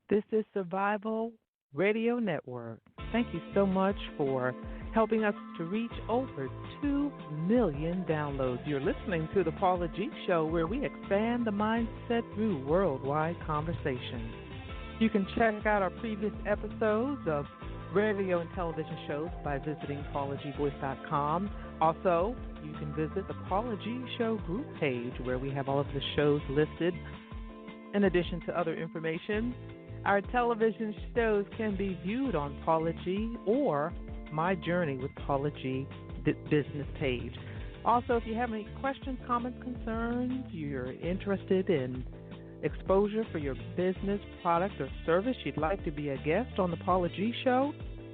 This is Survival Radio Network. Thank you so much for helping us to reach over 2 million downloads. You're listening to The Paula G Show, where we expand the mindset through worldwide conversation. You can check out our previous episodes of radio and television shows by visiting paulagvoice.com. Also, you can visit the Paula G Show group page, where we have all of the shows listed in addition to other information. Our television shows can be viewed on Paula G or My Journey with Paula G business page. Also, if you have any questions, comments, concerns, you're interested in exposure for your business, product, or service, you'd like to be a guest on the Paula G Show,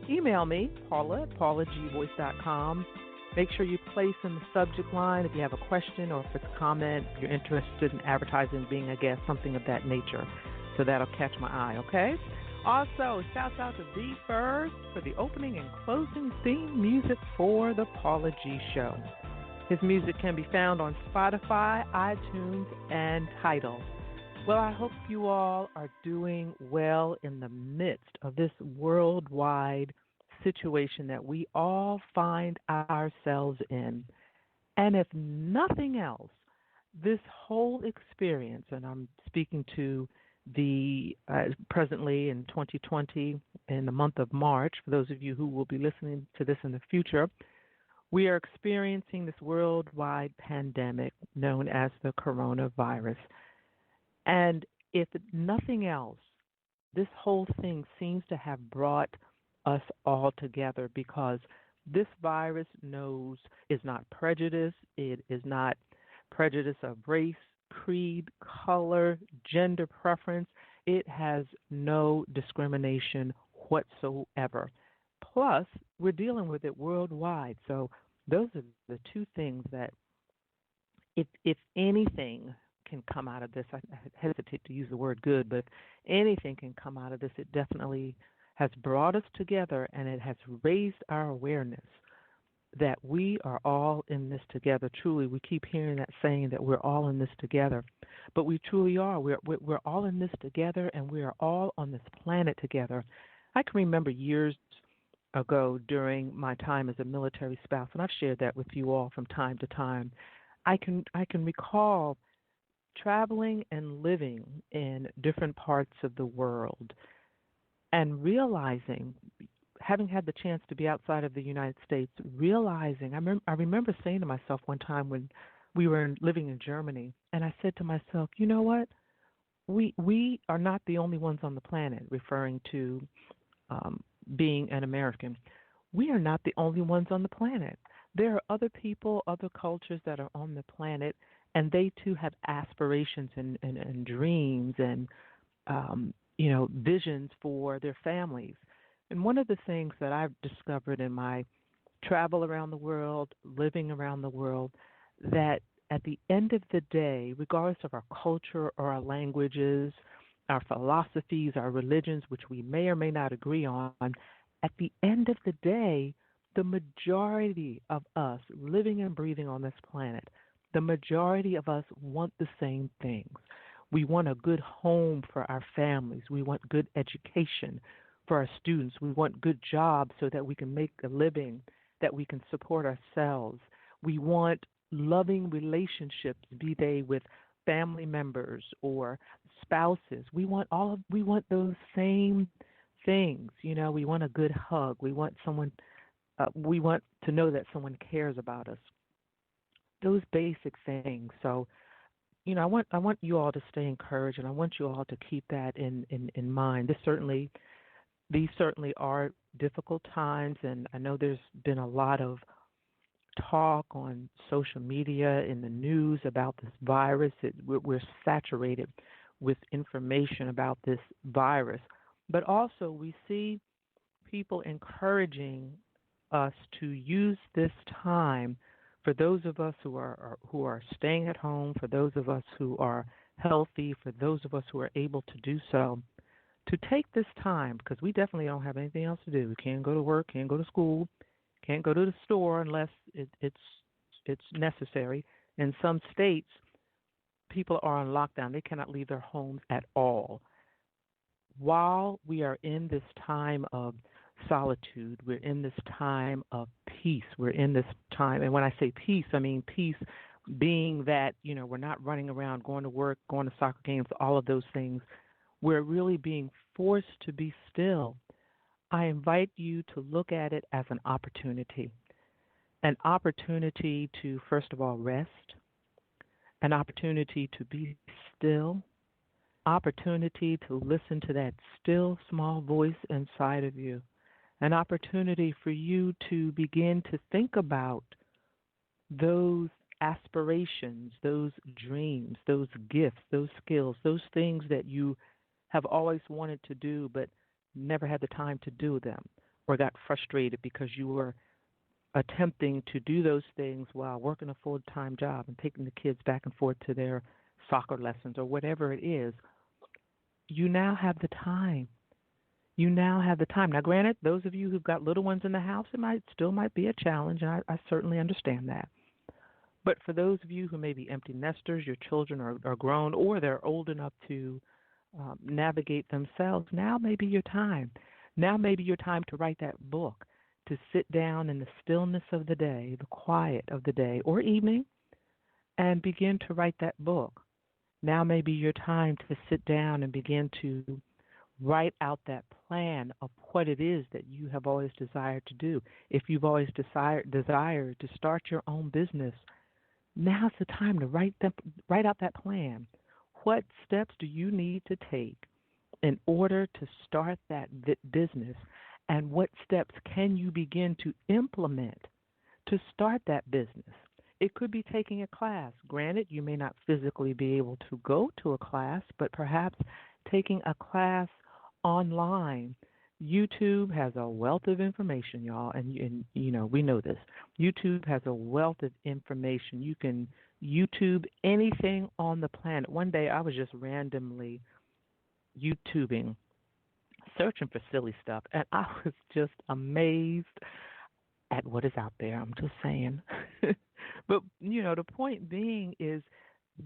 email me, Paula at paulagvoice.com. Make sure you place in the subject line if you have a question or if it's a comment, if you're interested in advertising, being a guest, something of that nature. So that'll catch my eye, okay? Also, shouts out to B First for the opening and closing theme music for the Paula G Show. His music can be found on Spotify, iTunes, and Tidal. Well, I hope you all are doing well in the midst of this worldwide situation that we all find ourselves in. And if nothing else, this whole experience, and I'm speaking to the presently in 2020, in the month of March, for those of you who will be listening to this in the future, we are experiencing this worldwide pandemic known as the coronavirus. And if nothing else, this whole thing seems to have brought us all together, because this virus is not prejudice. It is not prejudice of race, creed, color, gender preference. It has no discrimination whatsoever. Plus, we're dealing with it worldwide. So those are the two things that, if anything can come out of this, I hesitate to use the word good, but if anything can come out of this, it definitely has brought us together, and it has raised our awareness that we are all in this together. Truly, we keep hearing that saying that we're all in this together, but we truly are. We're all in this together, and we are all on this planet together. I can remember years ago during my time as a military spouse, and I've shared that with you all from time to time. I can recall traveling and living in different parts of the world and realizing, having had the chance to be outside of the United States, realizing, I remember saying to myself one time when we were living in Germany, and I said to myself, you know what? We are not the only ones on the planet, referring to being an American. We are not the only ones on the planet. There are other people, other cultures that are on the planet, and they too have aspirations and dreams and visions for their families. And one of the things that I've discovered in my travel around the world, living around the world, that at the end of the day, regardless of our culture or our languages, our philosophies, our religions, which we may or may not agree on, at the end of the day, the majority of us living and breathing on this planet, the majority of us want the same things. We want a good home for our families. We want good education for our students. We want good jobs so that we can make a living, that we can support ourselves. We want loving relationships, be they with family members or spouses. We want those same things. We want a good hug. We want we want to know that someone cares about us. Those basic things. So, I want you all to stay encouraged, and I want you all to keep that in mind. These certainly are difficult times, and I know there's been a lot of talk on social media, in the news about this virus. We're saturated with information about this virus, but also we see people encouraging us to use this time, for those of us who are staying at home, for those of us who are healthy, for those of us who are able to do so, to take this time, because we definitely don't have anything else to do. We can't go to work, can't go to school, can't go to the store unless it's necessary. In some states, people are on lockdown. They cannot leave their homes at all. while we are in this time of solitude, we're in this time of peace, we're in this time, and when I say peace, I mean peace being that, we're not running around going to work, going to soccer games, all of those things. We're really being forced to be still. I invite you to look at it as an opportunity to, first of all, rest, an opportunity to be still, opportunity to listen to that still small voice inside of you, an opportunity for you to begin to think about those aspirations, those dreams, those gifts, those skills, those things that you have always wanted to do but never had the time to do them or got frustrated because you were attempting to do those things while working a full-time job and taking the kids back and forth to their soccer lessons or whatever it is. You now have the time. You now have the time. Now, granted, those of you who've got little ones in the house, it might be a challenge, and I certainly understand that. But for those of you who may be empty nesters, your children are grown or they're old enough to navigate themselves, now may be your time. Now may be your time to write that book, to sit down in the stillness of the day, the quiet of the day or evening, and begin to write that book. Now may be your time to sit down and begin to write out that plan of what it is that you have always desired to do. If you've always desired to start your own business, now's the time to write out that plan. What steps do you need to take in order to start that business, and what steps can you begin to implement to start that business? It could be taking a class. Granted, you may not physically be able to go to a class, but perhaps taking a class online. YouTube has a wealth of information, y'all, and we know this. YouTube has a wealth of information. You can YouTube anything on the planet. One day I was just randomly YouTubing, searching for silly stuff, and I was just amazed at what is out there. I'm just saying. But, the point being is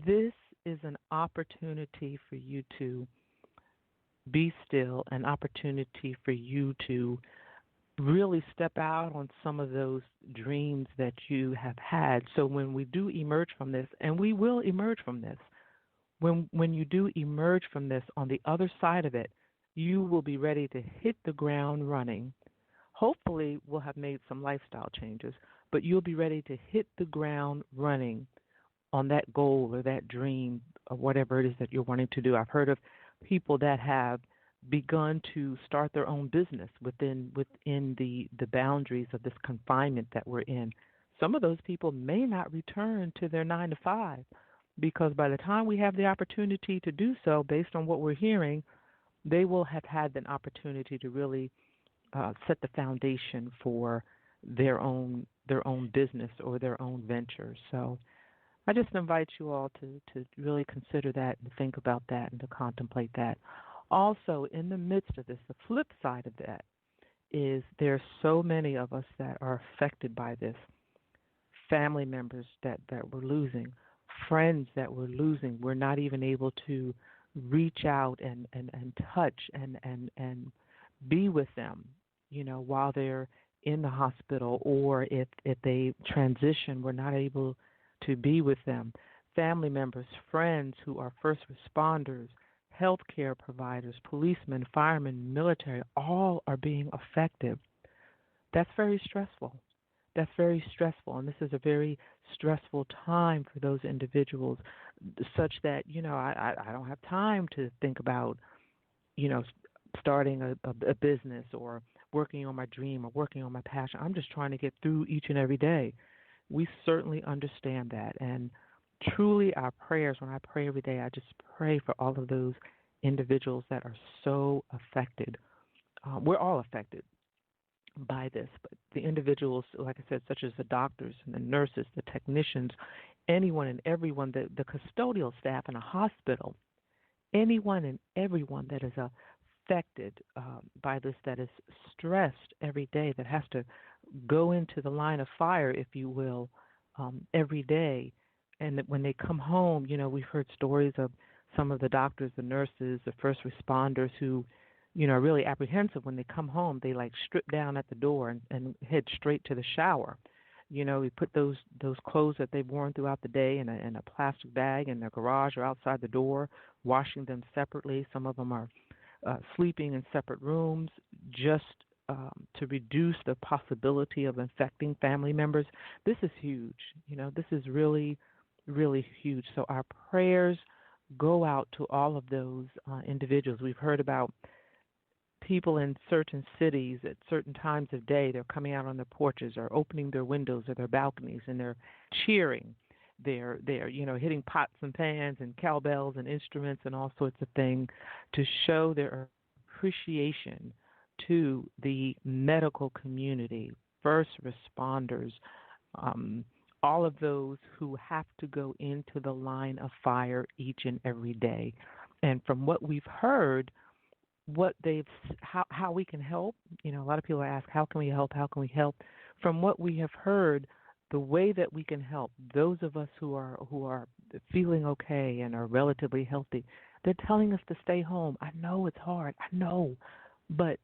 this is an opportunity for you to be still, an opportunity for you to really step out on some of those dreams that you have had. So when we do emerge from this, and we will emerge from this, when you do emerge from this, on the other side of it, you will be ready to hit the ground running. Hopefully, we'll have made some lifestyle changes, but you'll be ready to hit the ground running on that goal or that dream or whatever it is that you're wanting to do. I've heard of people that have begun to start their own business within the boundaries of this confinement that we're in. Some of those people may not return to their 9 to 5 because by the time we have the opportunity to do so, based on what we're hearing, they will have had an opportunity to really set the foundation for their own business or their own ventures. So I just invite you all to really consider that and think about that and to contemplate that. Also, in the midst of this, the flip side of that is there are so many of us that are affected by this. Family members that we're losing, friends that we're losing. We're not even able to reach out and touch and be with them, while they're in the hospital, or if they transition, we're not able to be with them. Family members, friends who are first responders, healthcare providers, policemen, firemen, military, all are being affected. That's very stressful. That's very stressful, and this is a very stressful time for those individuals, such that, I don't have time to think about, starting a business or working on my dream or working on my passion. I'm just trying to get through each and every day. We certainly understand that, and truly our prayers, when I pray every day, I just pray for all of those individuals that are so affected. We're all affected by this, but the individuals, like I said, such as the doctors and the nurses, the technicians, anyone and everyone, the custodial staff in a hospital, anyone and everyone that is affected by this, that is stressed every day, that has to go into the line of fire, if you will, every day. And that when they come home, we've heard stories of some of the doctors, the nurses, the first responders who are really apprehensive when they come home. They like strip down at the door and head straight to the shower. We put those clothes that they've worn throughout the day in a plastic bag in their garage or outside the door, washing them separately. Some of them are sleeping in separate rooms just to reduce the possibility of infecting family members. This is huge. This is really, really huge. So our prayers go out to all of those individuals. We've heard about people in certain cities at certain times of day. They're coming out on their porches or opening their windows or their balconies, and they're cheering. They're hitting pots and pans and cowbells and instruments and all sorts of things to show their appreciation to the medical community, first responders, all of those who have to go into the line of fire each and every day. And from what we've heard, how we can help. A lot of people ask, how can we help? How can we help? From what we have heard, the way that we can help those of us who are feeling okay and are relatively healthy, they're telling us to stay home. I know it's hard. I know, but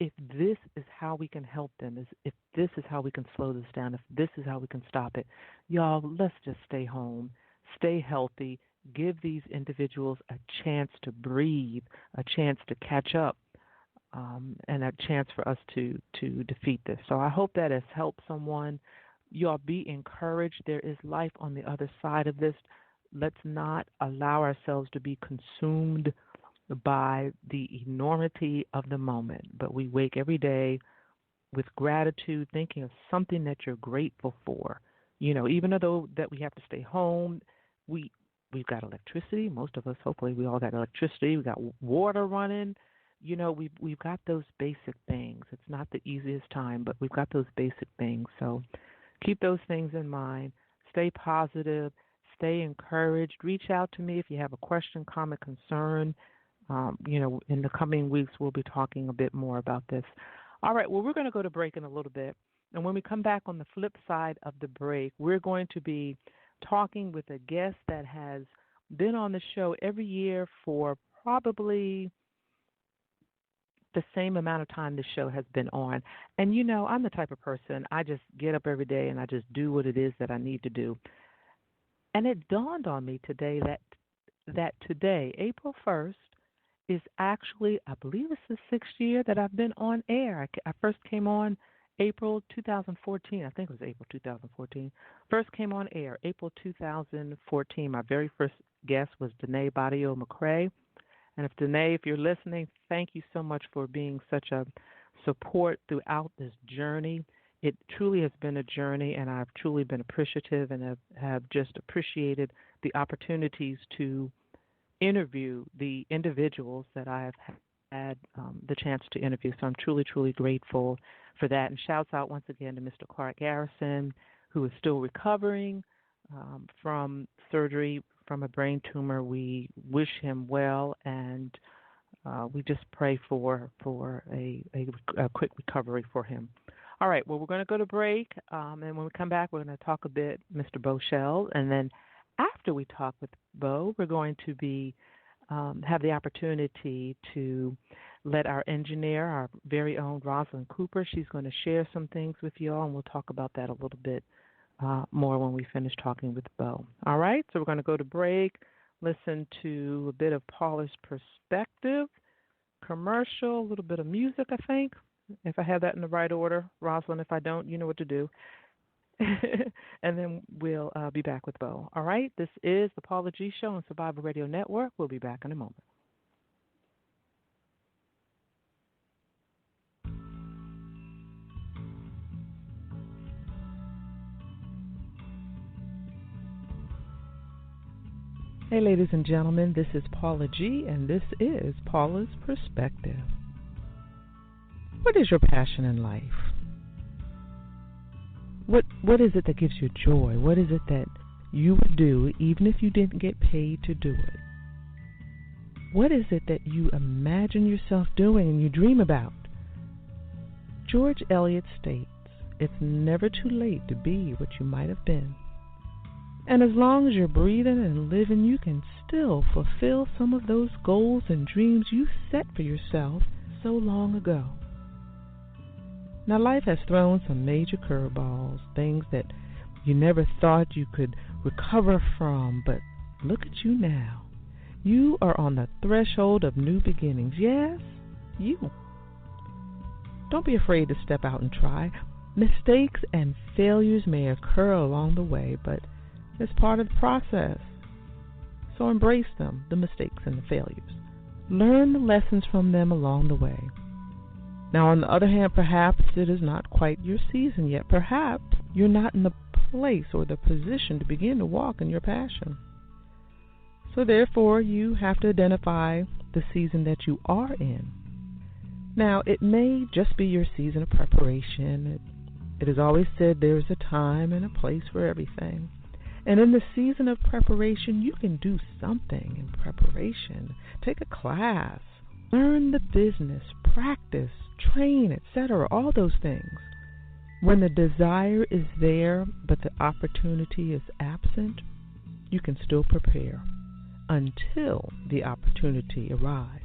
if this is how we can help them, if this is how we can slow this down, if this is how we can stop it, y'all, let's just stay home, stay healthy, give these individuals a chance to breathe, a chance to catch up, and a chance for us to defeat this. So I hope that has helped someone. Y'all be encouraged. There is life on the other side of this. Let's not allow ourselves to be consumed by the enormity of the moment, but we wake every day with gratitude, thinking of something that you're grateful for. Even though that we have to stay home, we've got electricity. Most of us, hopefully, we all got electricity. We got water running. We've got those basic things. It's not the easiest time, but we've got those basic things. So keep those things in mind. Stay positive. Stay encouraged. Reach out to me if you have a question, comment, concern. In the coming weeks, we'll be talking a bit more about this. All right, well, we're going to go to break in a little bit. And when we come back on the flip side of the break, we're going to be talking with a guest that has been on the show every year for probably the same amount of time the show has been on. And, I'm the type of person, I just get up every day and I just do what it is that I need to do. And it dawned on me today that today, April 1st, is actually, I believe it's the 6th year that I've been on air. I first came on April 2014. I think it was April 2014. First came on air, April 2014. My very first guest was Danae Badio McCrae. And if you're listening, thank you so much for being such a support throughout this journey. It truly has been a journey, and I've truly been appreciative and have just appreciated the opportunities to interview the individuals that I have had the chance to interview. So I'm truly, truly grateful for that. And shouts out once again to Mr. Clark Garrison, who is still recovering from surgery from a brain tumor. We wish him well, and we just pray for a quick recovery for him. All right, well, we're going to go to break, and when we come back, we're going to talk a bit, Mr. Beau, and then after we talk with Beau, we're going to be have the opportunity to let our engineer, our very own Rosalind Cooper, she's going to share some things with you all, and we'll talk about that a little bit more when we finish talking with Beau. All right, so we're going to go to break, listen to a bit of Paula's perspective, commercial, a little bit of music, I think, if I have that in the right order. Rosalind, if I don't, you know what to do. And then we'll be back with Beau. All right, this is the Paula G Show on Survivor Radio Network. We'll be back in a moment. Hey, ladies and gentlemen, this is Paula G, and this is Paula's Perspective. What is your passion in life? What is it that gives you joy? What is it that you would do even if you didn't get paid to do it? What is it that you imagine yourself doing and you dream about? George Eliot states, it's never too late to be what you might have been. And as long as you're breathing and living, you can still fulfill some of those goals and dreams you set for yourself so long ago. Now, life has thrown some major curveballs, things that you never thought you could recover from, but look at you now. You are on the threshold of new beginnings. Yes, you. Don't be afraid to step out and try. Mistakes and failures may occur along the way, but it's part of the process. So embrace them, the mistakes and the failures. Learn the lessons from them along the way. Now, on the other hand, perhaps it is not quite your season yet. Perhaps you're not in the place or the position to begin to walk in your passion. So therefore, you have to identify the season that you are in. Now, it may just be your season of preparation. It is always said there's a time and a place for everything. And in the season of preparation, you can do something in preparation. Take a class, learn the business, practice, train, etc., all those things. When the desire is there, but the opportunity is absent, you can still prepare until the opportunity arrives.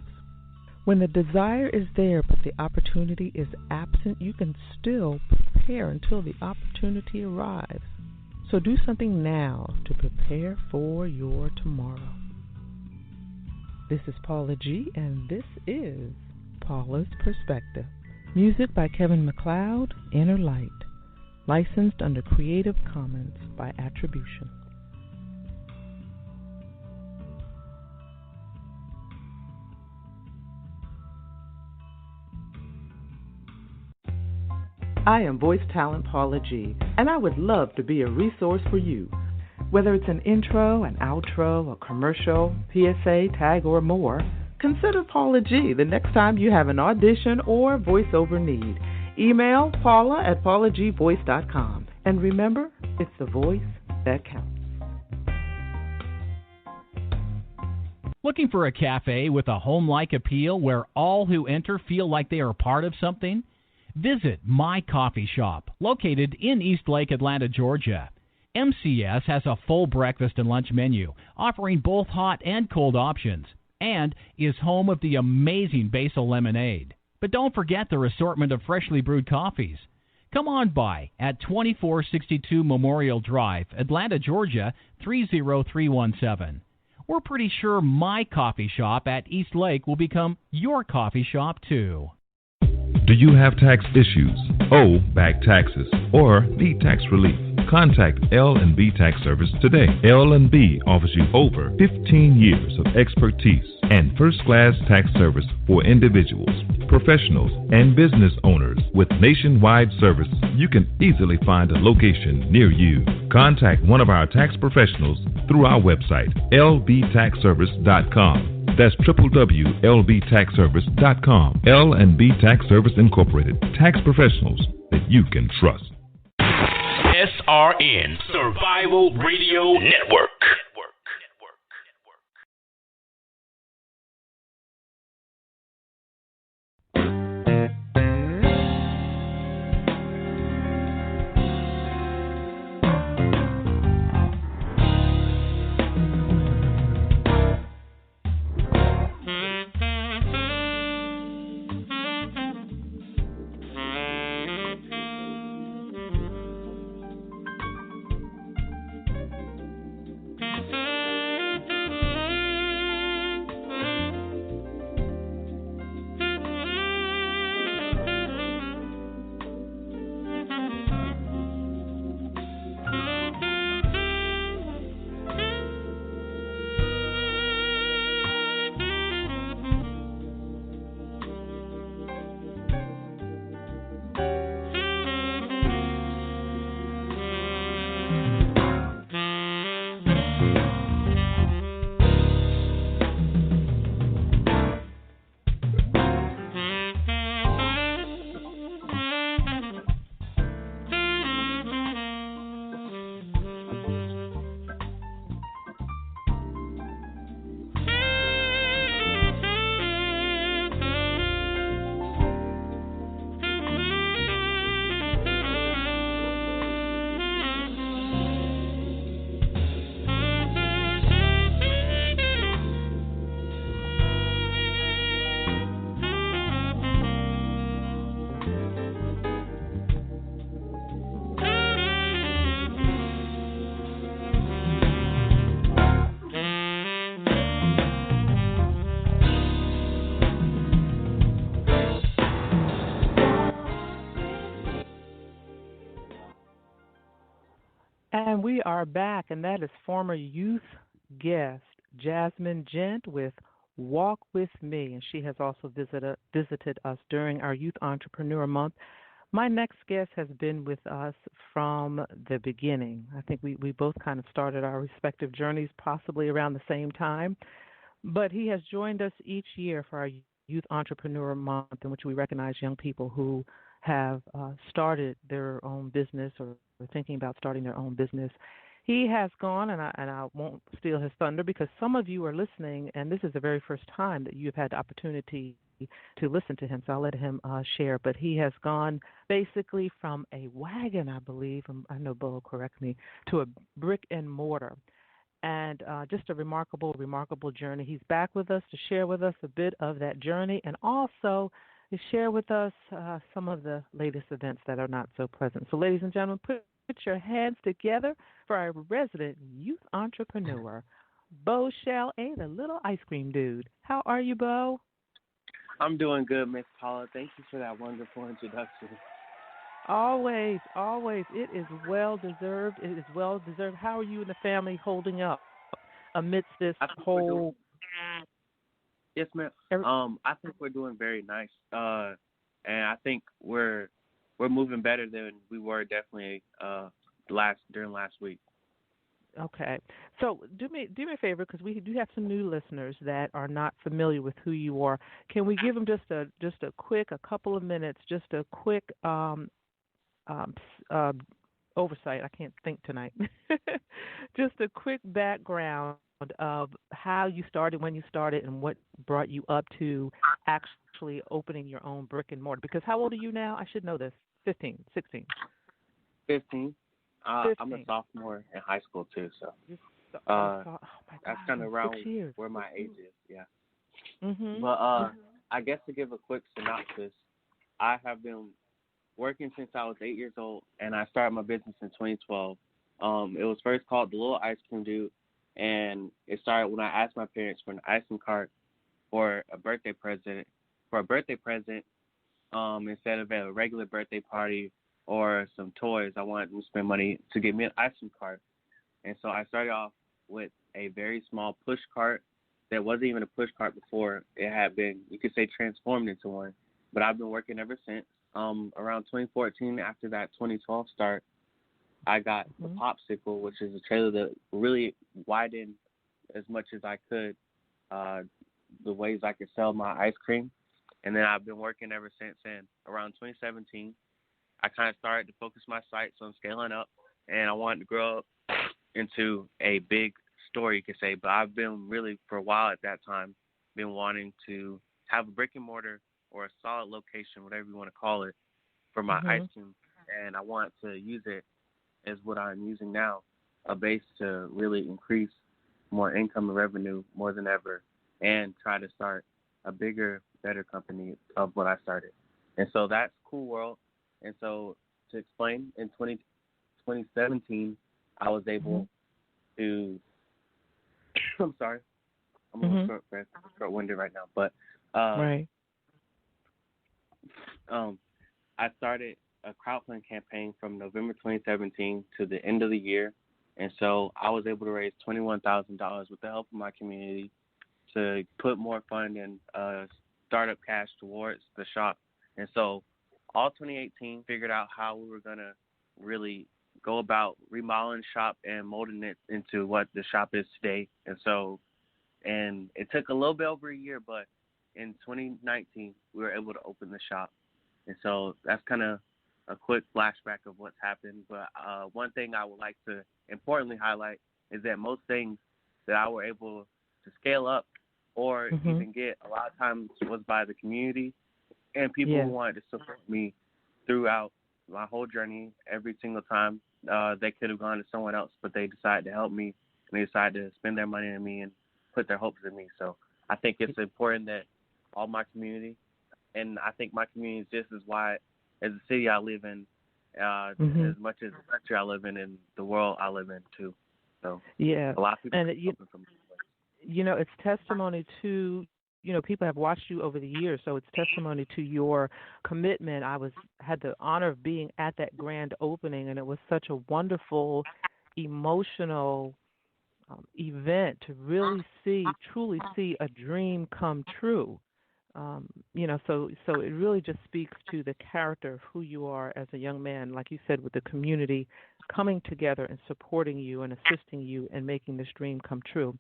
When the desire is there, but the opportunity is absent, you can still prepare until the opportunity arrives. So do something now to prepare for your tomorrow. This is Paula G., and this is Paula's Perspective. Music by Kevin MacLeod, Inner Light. Licensed under Creative Commons by Attribution. I am voice talent Paula G., and I would love to be a resource for you. Whether it's an intro, an outro, a commercial, PSA, tag, or more, consider Paula G. the next time you have an audition or voiceover need. Email paula@paulagvoice.com. And remember, it's the voice that counts. Looking for a cafe with a home-like appeal where all who enter feel like they are part of something? Visit My Coffee Shop, located in Eastlake, Atlanta, Georgia. MCS has a full breakfast and lunch menu, offering both hot and cold options, and is home of the amazing basil lemonade. But don't forget their assortment of freshly brewed coffees. Come on by at 2462 Memorial Drive, Atlanta, Georgia, 30317. We're pretty sure My Coffee Shop at Eastlake will become your coffee shop, too. Do you have tax issues, owe back taxes, or need tax relief? Contact L&B Tax Service today. L&B offers you over 15 years of expertise and first-class tax service for individuals, professionals, and business owners. With nationwide service, you can easily find a location near you. Contact one of our tax professionals through our website, lbtaxservice.com. That's www.lbtaxservice.com. L&B Tax Service Incorporated. Tax professionals that you can trust. SRN Survival Radio Network. And we are back, and that is former youth guest Jasmine Gent with Walk With Me, and she has also visited us during our Youth Entrepreneur Month. My next guest has been with us from the beginning. I think we both kind of started our respective journeys possibly around the same time, but he has joined us each year for our Youth Entrepreneur Month, in which we recognize young people who have started their own business or thinking about starting their own business. He has gone, and I won't steal his thunder because some of you are listening, and this is the very first time that you've had the opportunity to listen to him, so I'll let him share. But he has gone basically from a wagon, I believe, I know Beau will correct me, to a brick and mortar. And just a remarkable, remarkable journey. He's back with us to share with us a bit of that journey and also to share with us some of the latest events that are not so pleasant. So, ladies and gentlemen, put your hands together for our resident youth entrepreneur, Beau Shell, the little ice cream dude. How are you, Beau? I'm doing good, Miss Paula. Thank you for that wonderful introduction. Always, always. It is well deserved. It is well deserved. How are you and the family holding up amidst this whole? Yes, ma'am. I think we're doing very nice, and I think we're moving better than we were definitely during last week. Okay, so do me a favor, because we do have some new listeners that are not familiar with who you are. Can we give them just a couple of minutes, just a quick oversight? I can't think tonight. Just a quick background of how you started, when you started, and what brought you up to actually opening your own brick and mortar. Because how old are you now? I should know this. 15, 16. 15. 15. I'm a sophomore in high school too, so oh my God, that's kind of around where my age is. Yeah. Mm-hmm. But I guess to give a quick synopsis, I have been working since I was 8 years old, and I started my business in 2012. It was first called The Little Ice Cream Dude, and it started when I asked my parents for an icing cart for a birthday present. Instead of a regular birthday party or some toys, I wanted them to spend money to get me an icing cart. And so I started off with a very small push cart that wasn't even a push cart before. It had been, you could say, transformed into one. But I've been working ever since. Around 2014, after that 2012 start, I got the Popsicle, which is a trailer that really widened as much as I could the ways I could sell my ice cream. And then I've been working ever since. And around 2017, I kind of started to focus my sights on scaling up, and I wanted to grow up into a big store, you could say. But I've been really, for a while at that time, been wanting to have a brick and mortar or a solid location, whatever you want to call it, for my ice cream. And I want to use it as what I'm using now, a base to really increase more income and revenue more than ever, and try to start a bigger, better company of what I started. And so that's Cool World. And so to explain, in 2017, I was able to, I'm sorry, I'm a little short-winded right now, but right. I started a crowdfunding campaign from November 2017 to the end of the year. And so I was able to raise $21,000 with the help of my community to put more fund and startup cash towards the shop. And so all 2018 figured out how we were going to really go about remodeling the shop and molding it into what the shop is today. And it took a little bit over a year, but in 2019, we were able to open the shop. And so that's kind of a quick flashback of what's happened. But one thing I would like to importantly highlight is that most things that I were able to scale up or even get a lot of times was by the community and people who wanted to support me throughout my whole journey. Every single time they could have gone to someone else, but they decided to help me, and they decided to spend their money on me and put their hopes in me. So I think it's important that all my community, and I think my community is just as wide as the city I live in, as much as the country I live in and the world I live in too. So a lot of people and it's testimony to, people have watched you over the years, so it's testimony to your commitment. I had the honor of being at that grand opening, and it was such a wonderful emotional event to really truly see a dream come true. So it really just speaks to the character of who you are as a young man, like you said, with the community coming together and supporting you and assisting you and making this dream come true.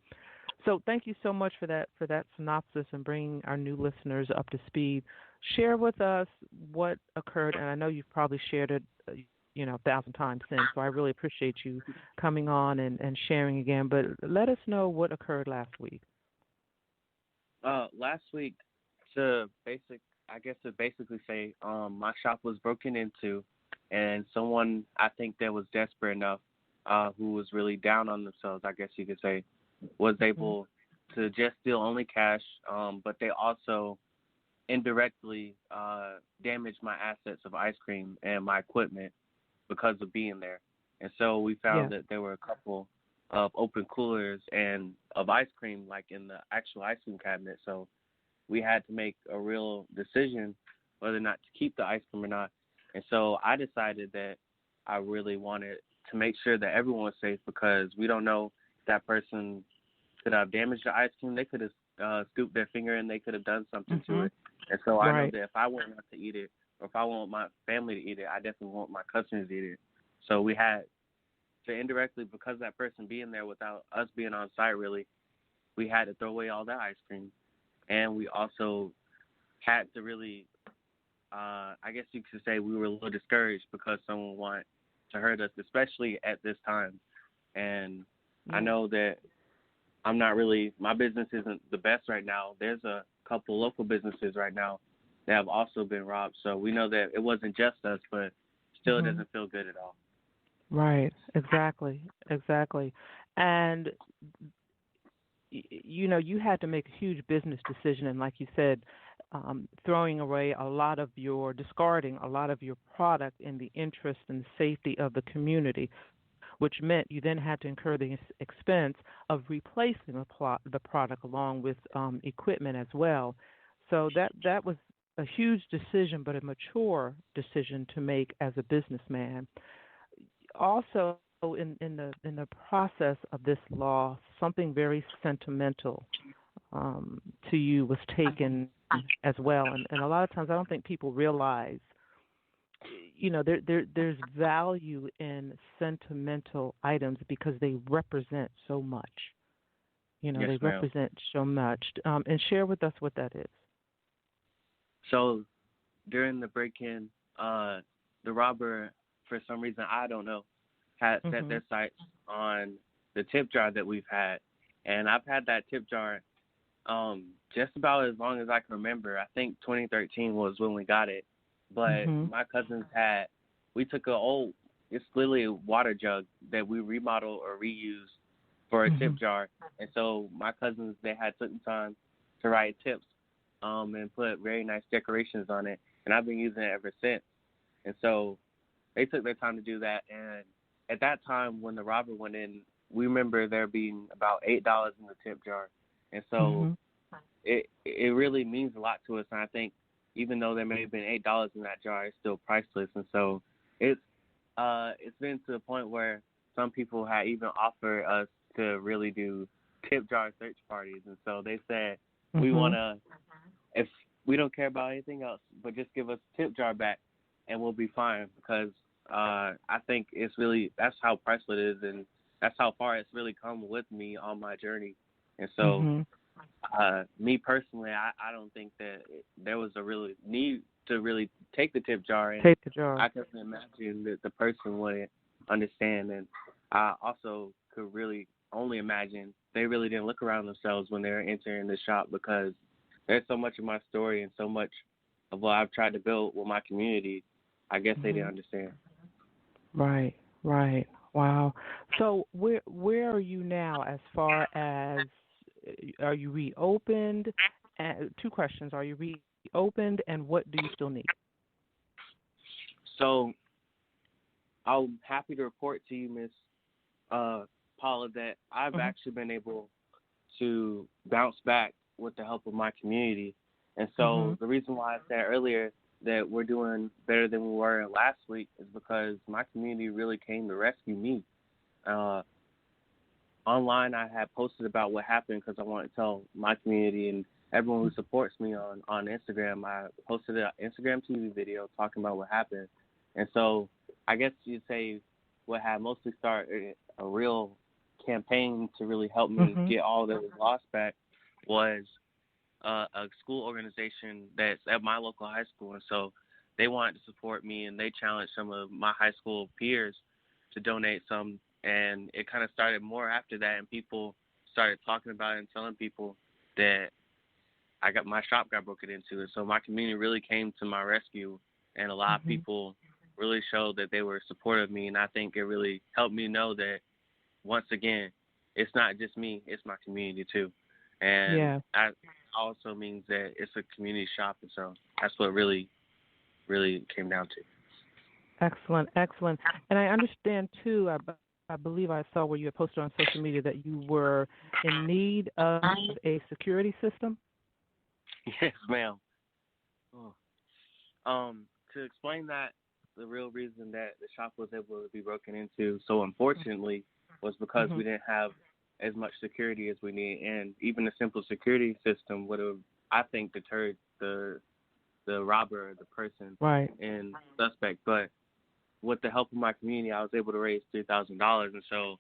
So thank you so much for that synopsis and bringing our new listeners up to speed. Share with us what occurred, and I know you've probably shared it, 1,000 times since. So I really appreciate you coming on and sharing again. But let us know what occurred last week. Last week, I guess to basically say, my shop was broken into, and someone I think that was desperate enough, who was really down on themselves, I guess you could say, was able to just steal only cash, but they also indirectly damaged my assets of ice cream and my equipment because of being there. And so we found that there were a couple of open coolers and of ice cream, like in the actual ice cream cabinet. So we had to make a real decision whether or not to keep the ice cream or not. And so I decided that I really wanted to make sure that everyone was safe, because we don't know if that person could have damaged the ice cream. They could have scooped their finger and they could have done something to it. And so I know that if I want not to eat it, or if I want my family to eat it, I definitely want my customers to eat it. So we had to indirectly, because of that person being there without us being on site really, we had to throw away all that ice cream. And we also had to really, I guess you could say we were a little discouraged because someone wanted to hurt us, especially at this time. And I know that my business isn't the best right now. There's a couple local businesses right now that have also been robbed. So we know that it wasn't just us, but still it doesn't feel good at all. Right, exactly. And, you had to make a huge business decision, and like you said, discarding a lot of your product in the interest and safety of the community, which meant you then had to incur the expense of replacing the product along with equipment as well. So that was a huge decision, but a mature decision to make as a businessman. Also, in the process of this loss, something very sentimental to you was taken as well, and a lot of times I don't think people realize, there's value in sentimental items because they represent so much. Yes, they ma'am. represent so much. And share with us what that is. So during the break-in, the robber, for some reason, I don't know, had set their sights on the tip jar that we've had. And I've had that tip jar just about as long as I can remember. I think 2013 was when we got it. But my cousins we took it's literally a water jug that we remodeled or reused for a tip jar. And so my cousins, they had taken time to write tips and put very nice decorations on it. And I've been using it ever since. And so they took their time to do that. And at that time, when the robber went in, we remember there being about $8 in the tip jar. And so it really means a lot to us. And I think even though there may have been $8 in that jar, it's still priceless. And so it's been to the point where some people had even offered us to really do tip jar search parties. And so they said, we want to, if we don't care about anything else, but just give us tip jar back and we'll be fine, because I think that's how priceless it is, and that's how far it's really come with me on my journey. And so me personally, I don't think that there was a really need to really take the tip jar. And take the jar. I can imagine that the person wouldn't understand. And I also could really only imagine they really didn't look around themselves when they were entering the shop, because there's so much of my story and so much of what I've tried to build with my community. I guess they didn't understand. Right. Wow. So where are you now as far as, are you reopened? Two questions. Are you reopened, and what do you still need? So I'm happy to report to you, Miss Paula, that I've actually been able to bounce back with the help of my community. And so the reason why I said earlier that we're doing better than we were last week is because my community really came to rescue me. Online, I had posted about what happened because I wanted to tell my community and everyone who supports me on Instagram. I posted an Instagram TV video talking about what happened. And so I guess you'd say what had mostly started a real campaign to really help me get all that was lost back was a school organization that's at my local high school. And so they wanted to support me, and they challenged some of my high school peers to donate some. And it kind of started more after that, and people started talking about it and telling people that my shop got broken into. And so my community really came to my rescue, and a lot of people really showed that they were supportive of me. And I think it really helped me know that, once again, it's not just me, it's my community too. And that also means that it's a community shop. And so that's what really, really came down to. Excellent, excellent. And I understand too, I believe I saw where you had posted on social media that you were in need of a security system. Yes, ma'am. To explain that, the real reason that the shop was able to be broken into so unfortunately was because we didn't have as much security as we need, and even a simple security system would have, I think, deterred the robber, the person, and suspect. But with the help of my community, I was able to raise $3,000. And so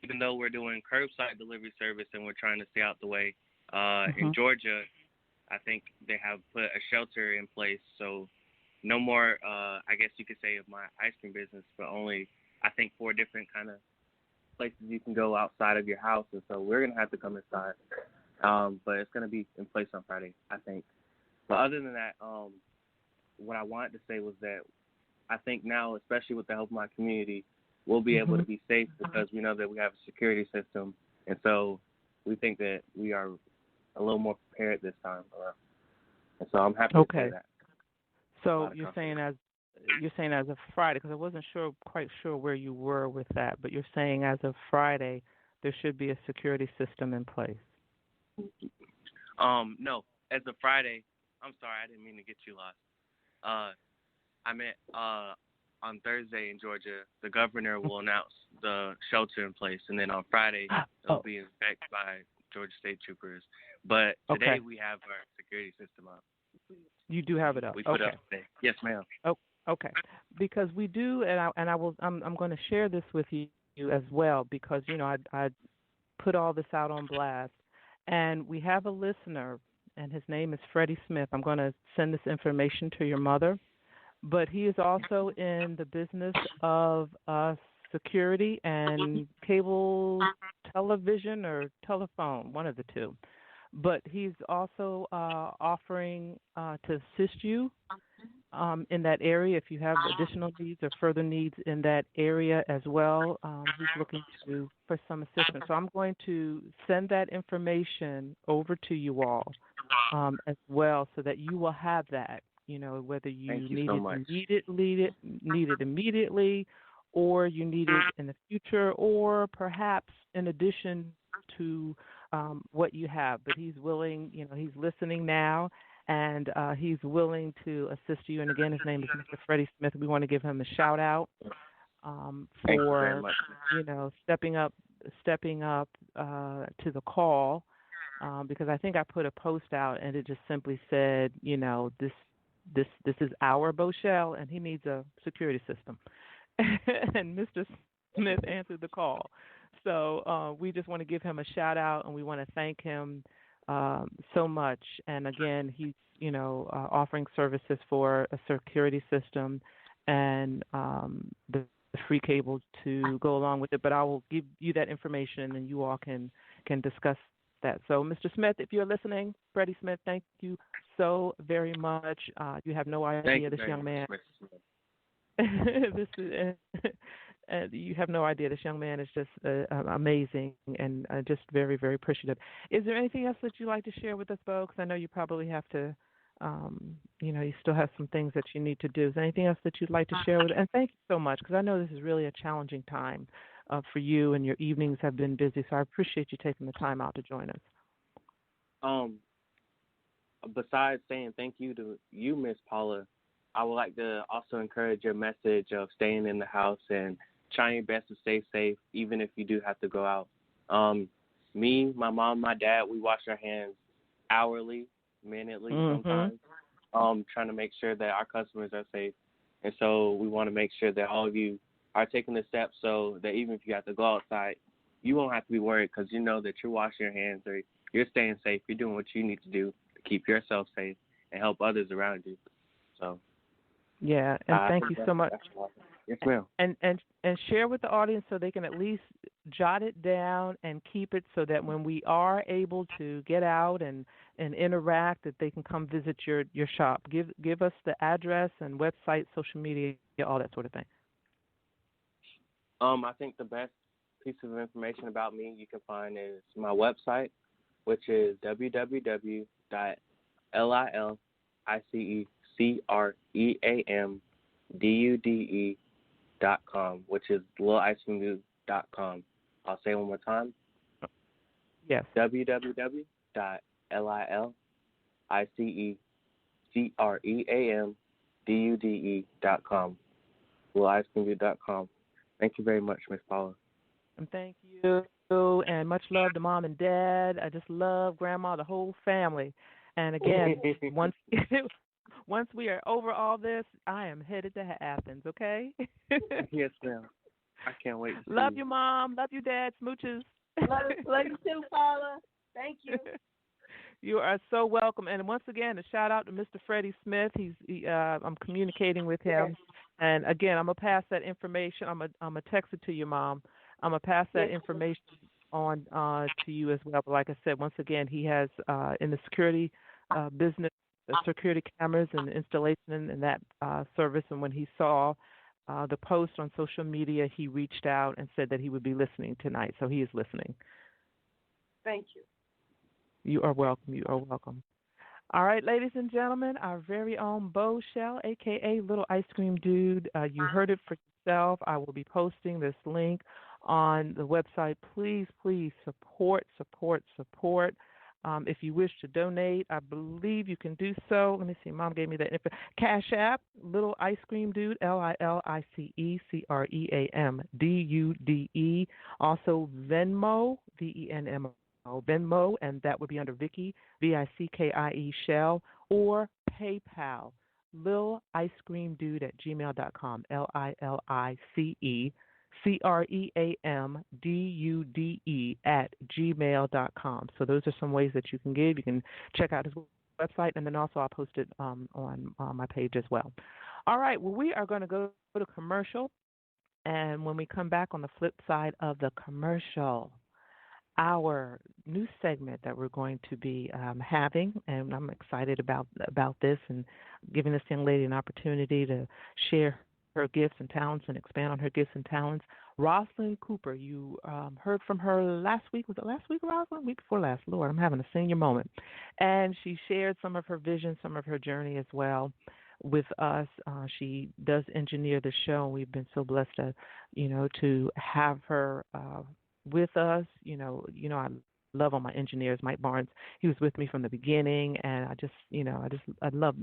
even though we're doing curbside delivery service and we're trying to stay out the way, in Georgia, I think they have put a shelter in place. So no more, I guess you could say, of my ice cream business, but only, I think, 4 different kind of places you can go outside of your house. And so we're going to have to come inside. But it's going to be in place on Friday, I think. But other than that, what I wanted to say was that I think now, especially with the help of my community, we'll be able to be safe because we know that we have a security system. And so we think that we are a little more prepared this time around. And so I'm happy to say that. So you're saying as of Friday, because I wasn't quite sure where you were with that, but you're saying as of Friday there should be a security system in place. No, as of Friday, I'm sorry, I didn't mean to get you lost. I meant on Thursday in Georgia, the governor will announce the shelter in place, and then on Friday it'll be in effect by Georgia State Troopers. But today we have our security system up. You do have it up. We put it up today. Yes, ma'am. Oh, okay. Because we do, I'm going to share this with you as well, because I put all this out on blast, and we have a listener, and his name is Freddie Smith. I'm going to send this information to your mother. But he is also in the business of security and cable television or telephone, one of the two. But he's also offering to assist you in that area if you have additional needs or further needs in that area as well. He's looking for some assistance. So I'm going to send that information over to you all as well, so that you will have that. Whether you need it immediately, or you need it in the future, or perhaps in addition to what you have. But he's willing, he's listening now, and he's willing to assist you. And again, his name is Mr. Freddie Smith. We want to give him a shout out for stepping up to the call, because I think I put a post out and it just simply said, this is our Beau, and he needs a security system. And Mr. Smith answered the call. So we just want to give him a shout out, and we want to thank him so much. And again, he's offering services for a security system and the free cable to go along with it. But I will give you that information, and you all can discuss that. So, Mr. Smith, if you're listening, Freddie Smith, thank you so very much. You have no idea, this young man. You have no idea. This young man is just amazing, and just very, very appreciative. Is there anything else that you'd like to share with us, Beau? Because I know you probably have to, you still have some things that you need to do. Is there anything else that you'd like to share with us? And thank you so much, because I know this is really a challenging time for you, and your evenings have been busy. So I appreciate you taking the time out to join us. Besides saying thank you to you, Miss Paula, I would like to also encourage your message of staying in the house and trying your best to stay safe, even if you do have to go out. Me, my mom, my dad, we wash our hands hourly, minutely sometimes, trying to make sure that our customers are safe. And so we want to make sure that all of you are taking the steps so that even if you have to go outside, you won't have to be worried because you know that you're washing your hands or you're staying safe. You're doing what you need to do to keep yourself safe and help others around you. So, yeah, and thank you so much. Yes, ma'am. And share with the audience so they can at least jot it down and keep it so that when we are able to get out and interact, that they can come visit your shop. Give us the address and website, social media, all that sort of thing. I think the best piece of information about me you can find is my website, which is www.licencreamdude.com, which is littleicecreamdude.com. I'll say it one more time. Yes. www.licencreamdude.com. littleicecreamdude.com. Thank you very much, Miss Paula. And thank you, and much love to Mom and Dad. I just love Grandma, the whole family. And again, once we are over all this, I am headed to Athens, okay? Yes, ma'am. I can't wait to love see you, Mom. Love you, Dad. Smooches. Love you too, Paula. Thank you. You are so welcome. And once again, a shout out to Mr. Freddie Smith. I'm communicating with him. And again, I'm gonna pass that information. I'm gonna text it to you, Mom. I'm gonna pass that information on to you as well. But like I said, once again, he has in the security business, the security cameras and installation and that service. And when he saw the post on social media, he reached out and said that he would be listening tonight. So he is listening. Thank you. You are welcome. You are welcome. All right, ladies and gentlemen, our very own Beau Shell, a.k.a. Little Ice Cream Dude. You heard it for yourself. I will be posting this link on the website. Please, please support. If you wish to donate, I believe you can do so. Let me see. Mom gave me that info. Cash App, Little Ice Cream Dude, LILICECREAMDUDE. Also Venmo, VENMO. Venmo, and that would be under Vicky, VICKIE Shell, or PayPal, lilicecreamdude@gmail.com, LILICECREAMDUDE@gmail.com. So those are some ways that you can give. You can check out his website, and then also I'll post it on my page as well. All right, well, we are going to go to commercial, and when we come back on the flip side of the commercial, our new segment that we're going to be having, and I'm excited about this and giving this young lady an opportunity to share her gifts and talents and expand on her gifts and talents. Rosalind Cooper, you heard from her last week. Was it last week, Rosalind? Week before last. Lord, I'm having a senior moment. And she shared some of her vision, some of her journey as well with us. She does engineer the show, and we've been so blessed to have her with us. I love all my engineers. Mike Barnes, he was with me from the beginning, and I love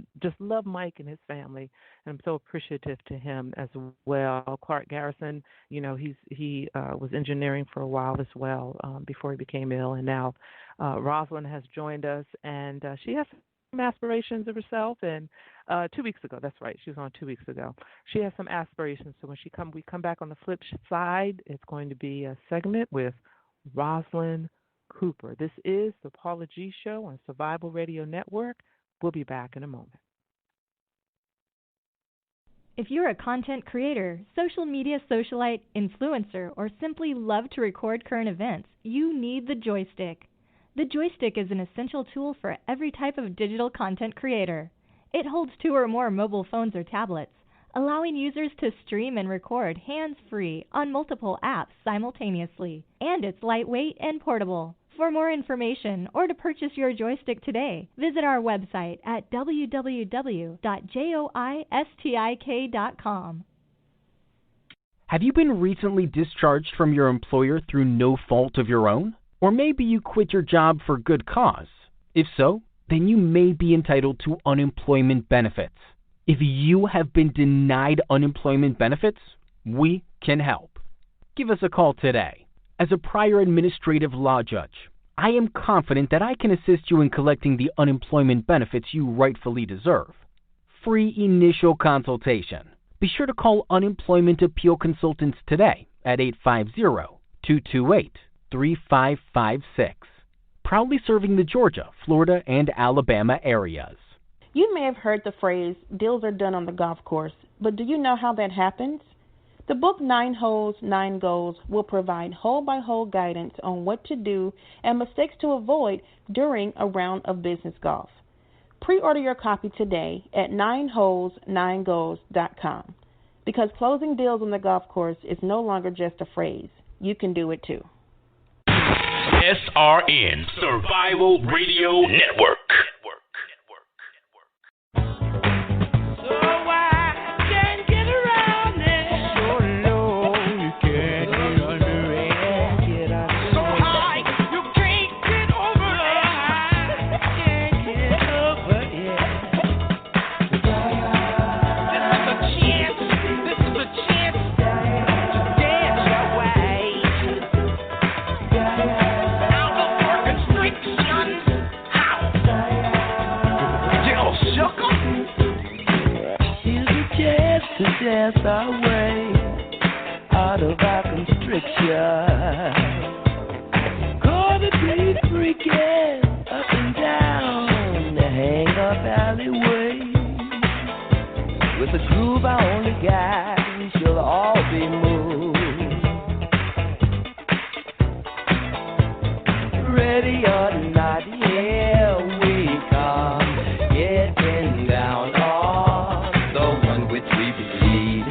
Mike and his family, and I'm so appreciative to him as well. Clark Garrison, he was engineering for a while as well before he became ill, and now Rosalind has joined us, and she has some aspirations of herself, and 2 weeks ago, that's right, she was on 2 weeks ago. She has some aspirations, so when we come back on the flip side, it's going to be a segment with Rosalind Cooper. This is the Paula G Show on Survival Radio Network. We'll be back in a moment. If you're a content creator, social media socialite, influencer, or simply love to record current events, you need the joystick. The joystick is an essential tool for every type of digital content creator. It holds 2 or more mobile phones or tablets, allowing users to stream and record hands-free on multiple apps simultaneously. And it's lightweight and portable. For more information or to purchase your joystick today, visit our website at www.joystik.com. Have you been recently discharged from your employer through no fault of your own? Or maybe you quit your job for good cause. If so, then you may be entitled to unemployment benefits. If you have been denied unemployment benefits, we can help. give us a call today. As a prior administrative law judge, I am confident that I can assist you in collecting the unemployment benefits you rightfully deserve. Free initial consultation. Be sure to call Unemployment Appeal Consultants today at 850-228-3556. Proudly serving the Georgia, Florida, and Alabama areas. You may have heard the phrase, deals are done on the golf course, but do you know how that happens? The book 9 Holes, 9 Goals will provide hole-by-hole guidance on what to do and mistakes to avoid during a round of business golf. Pre-order your copy today at 9holes9goals.com because closing deals on the golf course is no longer just a phrase. You can do it too. SRN Survival Radio Network. Dance our way out of our constriction. Gonna be freaking up and down the hang-up alleyway. With a groove I only got, we shall all be moved. Ready or not, here we come, getting down on the one which we believe.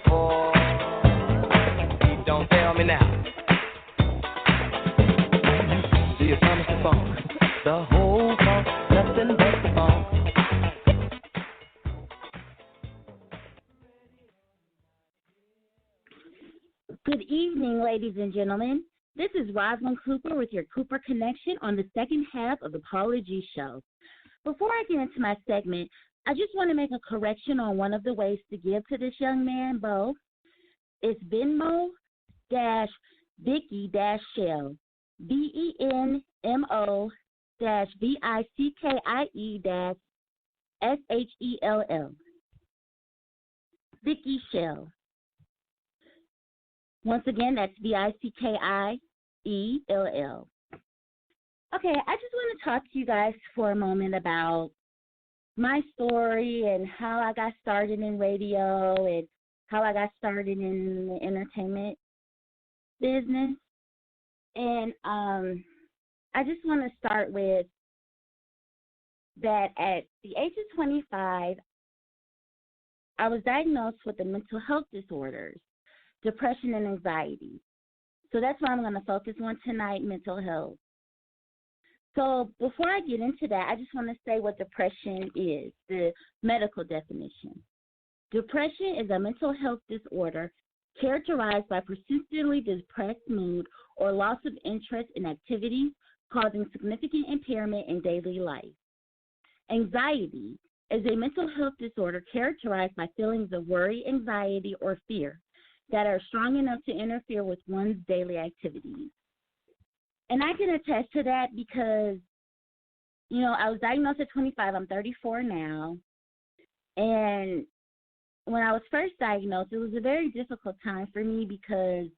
For. Don't tell me now. Do you promise the funk? The whole funk, nothing but the funk. Good evening, ladies and gentlemen. This is Rosalind Cooper with your Cooper Connection on the second half of the Paula G Show. Before I get into my segment, I just want to make a correction on one of the ways to give to this young man, Beau. It's Venmo-Vicky-Shell, Venmo-Vickie-Shell. Vicky Shell. Once again, that's Vickeiell. Okay, I just want to talk to you guys for a moment about my story and how I got started in radio and how I got started in the entertainment business. And I just want to start with that at the age of 25, I was diagnosed with a mental health disorders, depression and anxiety. So that's what I'm going to focus on tonight, mental health. So before I get into that, I just want to say what depression is, the medical definition. Depression is a mental health disorder characterized by persistently depressed mood or loss of interest in activities, causing significant impairment in daily life. Anxiety is a mental health disorder characterized by feelings of worry, anxiety, or fear that are strong enough to interfere with one's daily activities. And I can attest to that because, you know, I was diagnosed at 25. I'm 34 now. And when I was first diagnosed, it was a very difficult time for me because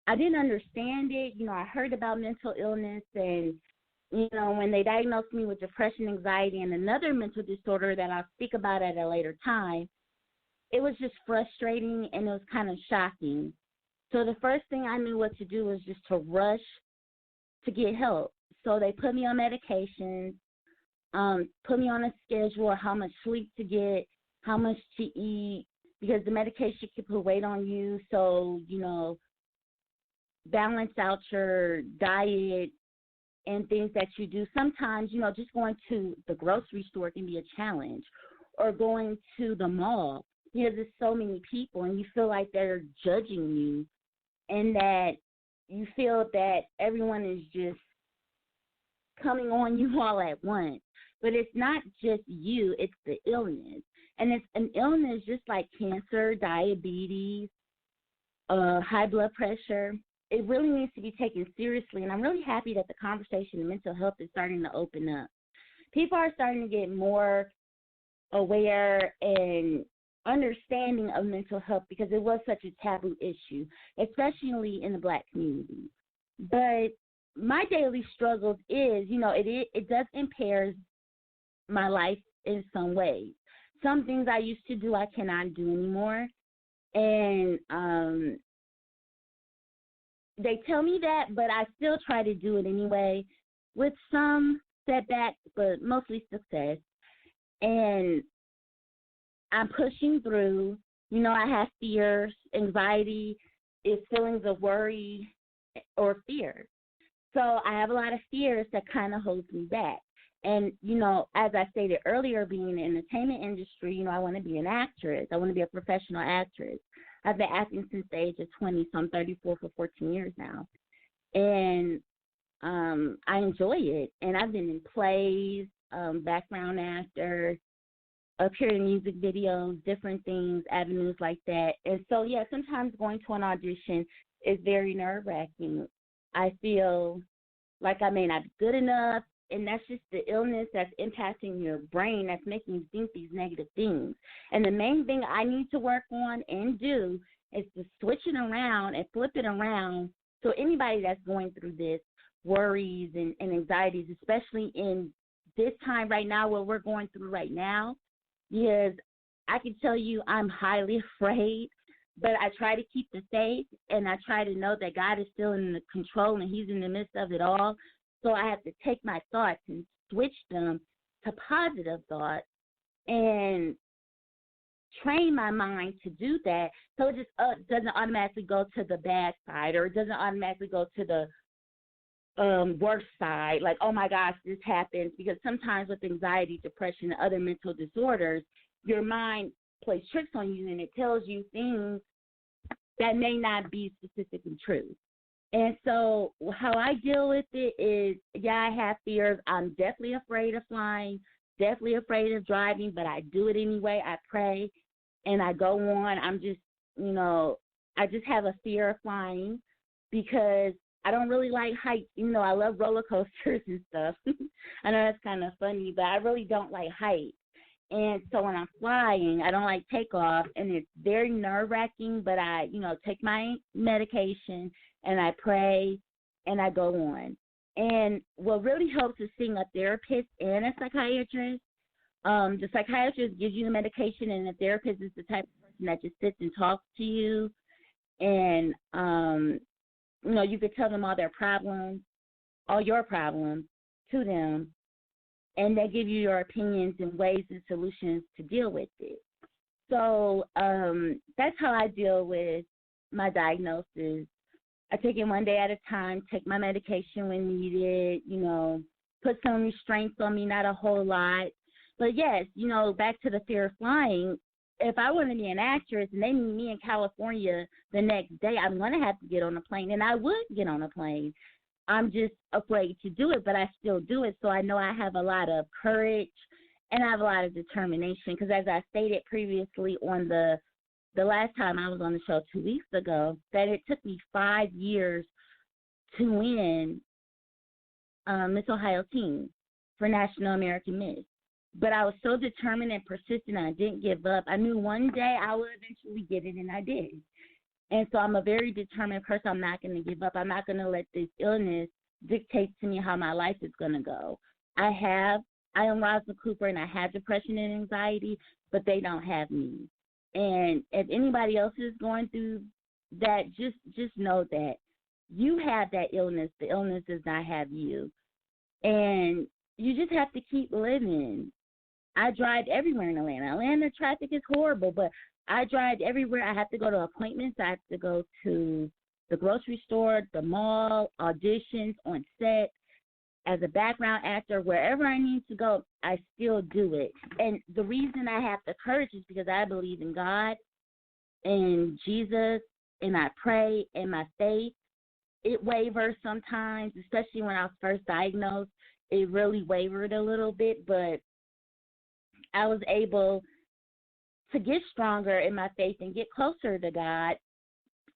I didn't understand it. You know, I heard about mental illness and, you know, when they diagnosed me with depression, anxiety, and another mental disorder that I'll speak about at a later time, it was just frustrating and it was kind of shocking. So the first thing I knew what to do was just to rush to get help. So they put me on medications, put me on a schedule of how much sleep to get, how much to eat, because the medication can put weight on you. So, you know, balance out your diet, and things that you do. Sometimes, just going to the grocery store can be a challenge, or going to the mall. There's so many people, and you feel like they're judging you, and that you feel that everyone is just coming on you all at once. But it's not just you, it's the illness. And it's an illness just like cancer, diabetes, high blood pressure. It really needs to be taken seriously, and I'm really happy that the conversation of mental health is starting to open up. People are starting to get more aware and understanding of mental health because it was such a taboo issue, especially in the Black community. But my daily struggles is, it does impair my life in some ways. Some things I used to do I cannot do anymore, and they tell me that, but I still try to do it anyway, with some setbacks, but mostly success. And I'm pushing through. I have fears. Anxiety is feelings of worry or fear. So I have a lot of fears that kind of holds me back. And, as I stated earlier, being in the entertainment industry, I want to be an actress. I want to be a professional actress. I've been acting since the age of 20, so I'm 34 for 14 years now. And I enjoy it. And I've been in plays, background actor, appeared in music videos, different things, avenues like that. And so, yeah, sometimes going to an audition is very nerve-wracking. I feel like I may not be good enough, and that's just the illness that's impacting your brain that's making you think these negative things. And the main thing I need to work on and do is to switch it around and flip it around. So anybody that's going through this, worries and anxieties, especially in this time right now, what we're going through right now, because I can tell you I'm highly afraid, but I try to keep the faith, and I try to know that God is still in the control and he's in the midst of it all. So I have to take my thoughts and switch them to positive thoughts and train my mind to do that, so it just doesn't automatically go to the bad side, or it doesn't automatically go to the worst side, like, oh my gosh, this happens. Because sometimes with anxiety, depression, and other mental disorders, your mind plays tricks on you, and it tells you things that may not be specifically true. And so how I deal with it is, yeah, I have fears. I'm definitely afraid of flying, definitely afraid of driving, but I do it anyway. I pray and I go on. I'm just, I just have a fear of flying because I don't really like heights. I love roller coasters and stuff. I know that's kind of funny, but I really don't like heights. And so when I'm flying, I don't like takeoff, and it's very nerve-wracking, but I, take my medication, and I pray, and I go on. And what really helps is seeing a therapist and a psychiatrist. The psychiatrist gives you the medication, and the therapist is the type of person that just sits and talks to you. And, you could tell them all their problems, all your problems to them, and they give you your opinions and ways and solutions to deal with it. So that's how I deal with my diagnosis. I take it one day at a time, take my medication when needed, put some restraints on me, not a whole lot. But, yes, back to the fear of flying, if I want to be an actress and they need me in California the next day, I'm going to have to get on a plane, and I would get on a plane. I'm just afraid to do it, but I still do it. So I know I have a lot of courage and I have a lot of determination, because as I stated previously on the last time I was on the show 2 weeks ago, that it took me 5 years to win Miss Ohio Teen for National American Miss. But I was so determined and persistent, I didn't give up. I knew one day I would eventually get it, and I did. And so I'm a very determined person. I'm not going to give up. I'm not going to let this illness dictate to me how my life is going to go. I am Rosalind Cooper, and I have depression and anxiety, but they don't have me. And if anybody else is going through that, just know that you have that illness. The illness does not have you. And you just have to keep living. I drive everywhere in Atlanta. Atlanta traffic is horrible, but I drive everywhere. I have to go to appointments. I have to go to the grocery store, the mall, auditions, on set. as a background actor, wherever I need to go, I still do it. And the reason I have the courage is because I believe in God and Jesus, and I pray, and my faith, it wavers sometimes, especially when I was first diagnosed. It really wavered a little bit, but I was able to get stronger in my faith and get closer to God.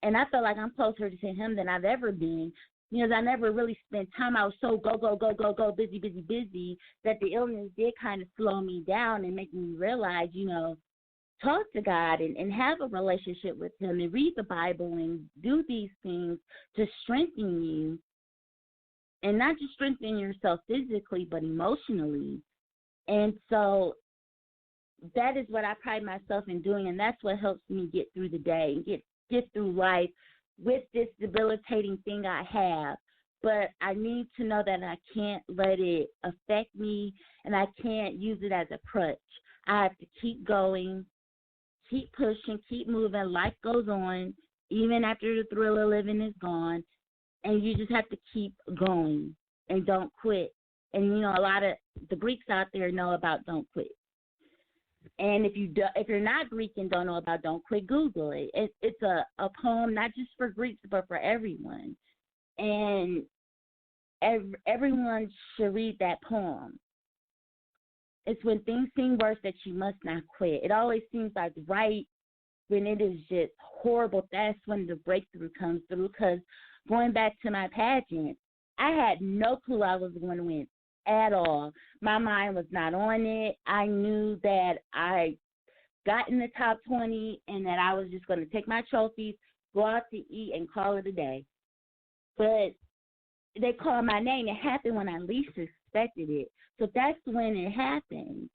And I feel like I'm closer to him than I've ever been, because I never really spent time. I was so go, busy, that the illness did kind of slow me down and make me realize, talk to God and have a relationship with him and read the Bible and do these things to strengthen you, and not just strengthen yourself physically but emotionally. And so that is what I pride myself in doing, and that's what helps me get through the day and get through life with this debilitating thing I have. But I need to know that I can't let it affect me, and I can't use it as a crutch. I have to keep going, keep pushing, keep moving. Life goes on, even after the thrill of living is gone, and you just have to keep going and don't quit. And, a lot of the Greeks out there know about don't quit. And if you're not Greek and don't know about don't quit, Google it. It's a poem not just for Greeks but for everyone. And everyone should read that poem. It's when things seem worse that you must not quit. It always seems like right when it is just horrible, that's when the breakthrough comes through. Because going back to my pageant, I had no clue I was going to win at all. My mind was not on it. I knew that I got in the top 20 and that I was just going to take my trophies, go out to eat, and call it a day. But they called my name. It happened when I least expected it. So that's when it happened.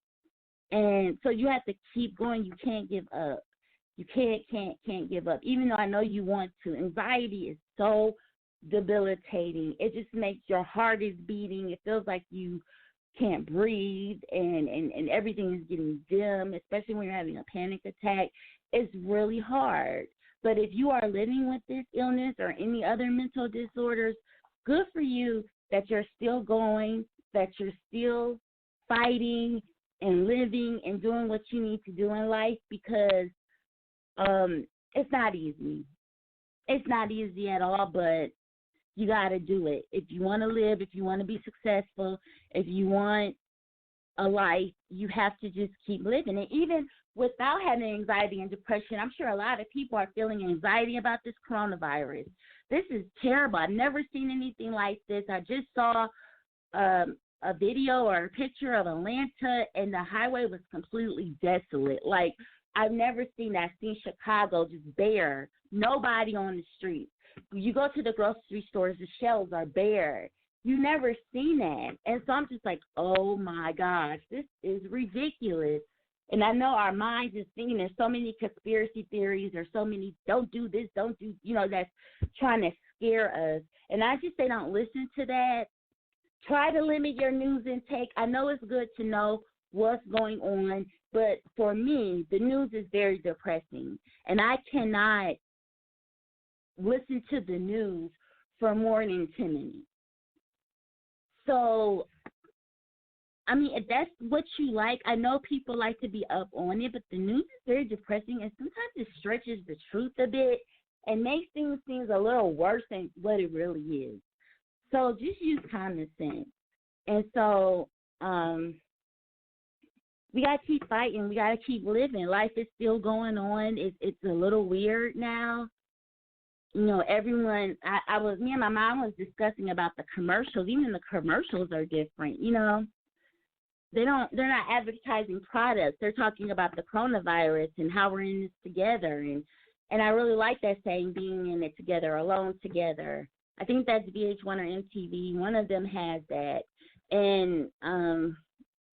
And so you have to keep going. You can't give up. You can't give up, even though I know you want to. Anxiety is so debilitating. It just makes your heart is beating. It feels like you can't breathe, and everything is getting dim, especially when you're having a panic attack. It's really hard. But if you are living with this illness or any other mental disorders, good for you that you're still going, that you're still fighting and living and doing what you need to do in life, because it's not easy. It's not easy at all, but you got to do it. If you want to live, if you want to be successful, if you want a life, you have to just keep living. And even without having anxiety and depression, I'm sure a lot of people are feeling anxiety about this coronavirus. This is terrible. I've never seen anything like this. I just saw a video or a picture of Atlanta, and the highway was completely desolate. Like, I've never seen that. I've seen Chicago just bare, nobody on the street. You go to the grocery stores, the shelves are bare. You never seen that. And so I'm just like, oh, my gosh, this is ridiculous. And I know our minds is thinking there's so many conspiracy theories or so many don't do this, don't do, that's trying to scare us. And I just say don't listen to that. Try to limit your news intake. I know it's good to know what's going on, but for me, the news is very depressing. And I cannot listen to the news for more than 10 minutes. So, I mean, if that's what you like, I know people like to be up on it, but the news is very depressing, and sometimes it stretches the truth a bit and makes things seem a little worse than what it really is. So just use common sense. And so we got to keep fighting. We got to keep living. Life is still going on. It's a little weird now. Everyone, me and my mom was discussing about the commercials. Even the commercials are different, they're not advertising products. They're talking about the coronavirus and how we're in this together. And I really like that saying, being in it together, alone together. I think that's VH1 or MTV. One of them has that. And,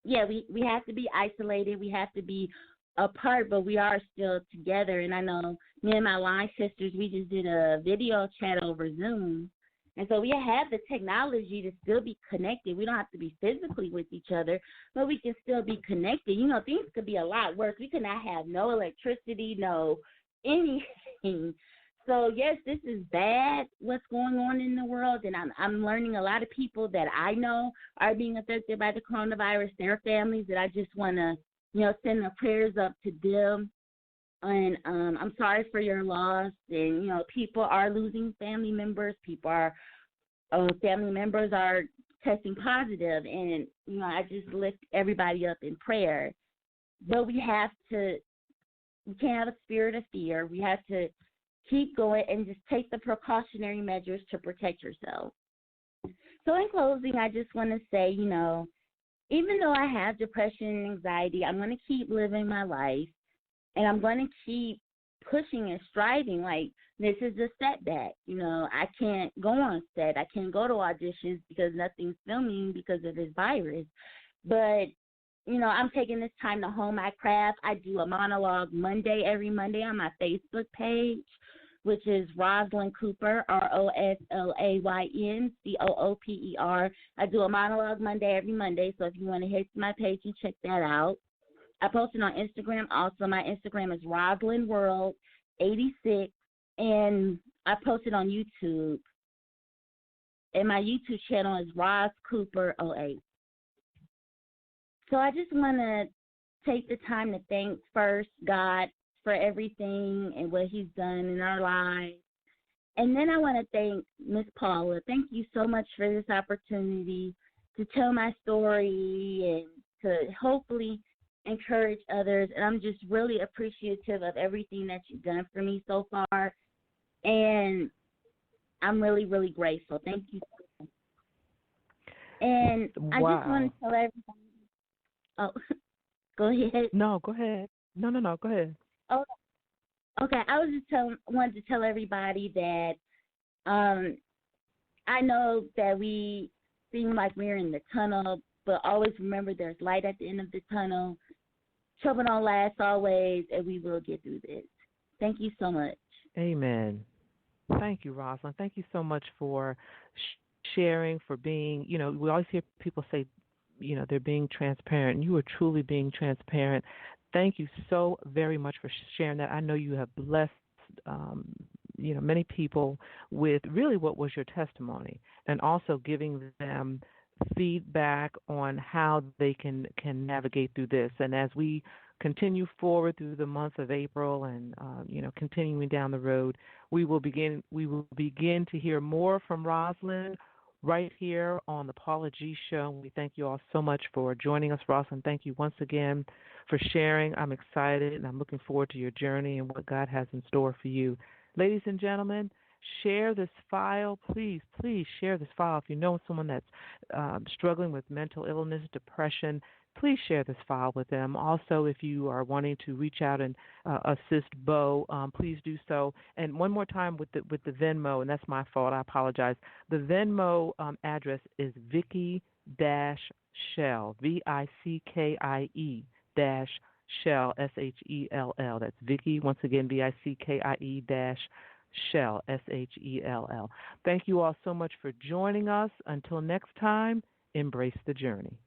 we have to be isolated. We have to be apart, but we are still together. And I know me and my line sisters, we just did a video chat over Zoom. And so we have the technology to still be connected. We don't have to be physically with each other, but we can still be connected. Things could be a lot worse. We could not have no electricity, no anything. So yes, this is bad. What's going on in the world, and I'm learning a lot of people that I know are being affected by the coronavirus. Their families that I just want to, send the prayers up to them. And I'm sorry for your loss. And people are losing family members. Family members are testing positive, and I just lift everybody up in prayer. But we can't have a spirit of fear. We have to keep going and just take the precautionary measures to protect yourself. So in closing, I just want to say, even though I have depression and anxiety, I'm going to keep living my life, and I'm going to keep pushing and striving. Like, this is a setback. I can't go on set. I can't go to auditions because nothing's filming because of this virus. But I'm taking this time to hone my craft. I do a monologue every Monday on my Facebook page, which is Roslyn Cooper, ROSLAYN COOPER. I do a monologue every Monday, so if you want to hit my page and check that out. I post it on Instagram. Also, my Instagram is RoslynWorld86, and I post it on YouTube. And my YouTube channel is Ros Cooper 08. So I just want to take the time to thank first God for everything and what he's done in our lives. And then I want to thank Miss Paula. Thank you so much for this opportunity to tell my story and to hopefully encourage others. And I'm just really appreciative of everything that you've done for me so far. And I'm really, really grateful. Thank you. And I just want to tell everybody. Oh, go ahead. No, go ahead. No, go ahead. Oh, okay. I was just wanted to tell everybody that I know that we seem like we're in the tunnel, but always remember there's light at the end of the tunnel. Trouble don't last always, and we will get through this. Thank you so much. Amen. Thank you, Rosalind. Thank you so much for sharing, for being, we always hear people say, they're being transparent. You are truly being transparent. Thank you so very much for sharing that. I know you have blessed, many people with really what was your testimony, and also giving them feedback on how they can navigate through this. And as we continue forward through the month of April and continuing down the road, we will begin to hear more from Rosalind right here on the Paula G Show. We thank you all so much for joining us, Rosalind. Thank you once again for sharing. I'm excited and I'm looking forward to your journey and what God has in store for you. Ladies and gentlemen, share this file. Please share this file. If you know someone that's struggling with mental illness, depression, please share this file with them. Also, if you are wanting to reach out and assist Beau, please do so. And one more time with the Venmo, and that's my fault, I apologize. The Venmo address is Vicky-Shell, Vickie-Shell, SHELL. That's Vicky, once again, Vickie-Shell, SHELL. Thank you all so much for joining us. Until next time, embrace the journey.